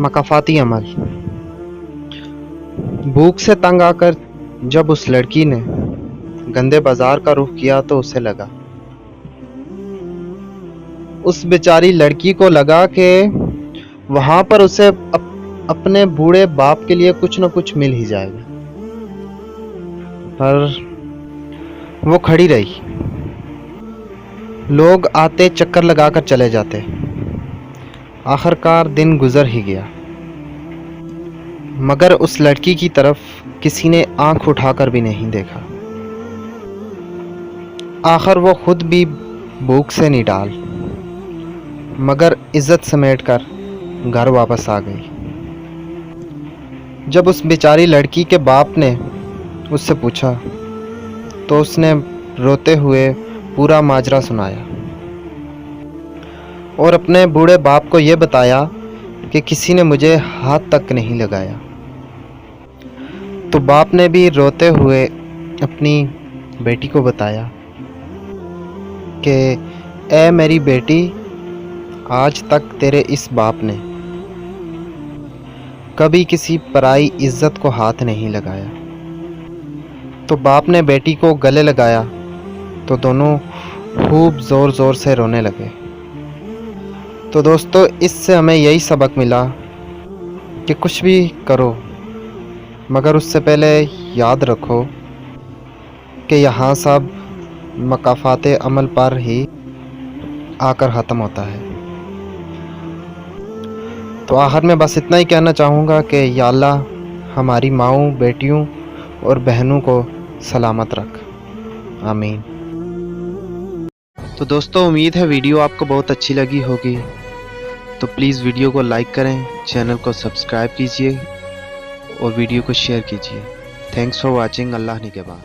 मकाफाती अमल। भूख से तंग आकर जब उस लड़की ने गंदे बाजार का रुख किया तो उसे लगा, उस बेचारी लड़की को लगा कि वहां पर उसे अपने बूढ़े बाप के लिए कुछ न कुछ मिल ही जाएगा। पर वो खड़ी रही। लोग आते चक्कर लगाकर चले जाते। आखिरकार दिन गुजर ही गया, मगर उस लड़की की तरफ किसी ने आंख उठाकर भी नहीं देखा। आखिर वो खुद भी भूख से निडाल, मगर इज्जत समेटकर घर वापस आ गई। जब उस बेचारी लड़की के बाप ने उससे पूछा तो उसने रोते हुए पूरा माजरा सुनाया और अपने बूढ़े बाप को ये बताया कि किसी ने मुझे हाथ तक नहीं लगाया। तो बाप ने भी रोते हुए अपनी बेटी को बताया कि ऐ मेरी बेटी, आज तक तेरे इस बाप ने कभी किसी पराई इज्जत को हाथ नहीं लगाया। तो बाप ने बेटी को गले लगाया तो दोनों खूब ज़ोर ज़ोर से रोने लगे। तो दोस्तों, इससे हमें यही सबक मिला कि कुछ भी करो, मगर उससे पहले याद रखो कि यहाँ सब मकाफाते अमल पर ही आकर ख़त्म होता है। तो आखिर में बस इतना ही कहना चाहूँगा कि या अल्लाह हमारी माँओं, बेटियों और बहनों को सलामत रख, आमीन। तो दोस्तों, उम्मीद है वीडियो आपको बहुत अच्छी लगी होगी। तो प्लीज़ वीडियो को लाइक करें, चैनल को सब्सक्राइब कीजिए और वीडियो को शेयर कीजिए। Thanks for watching. अल्लाह निगहबान।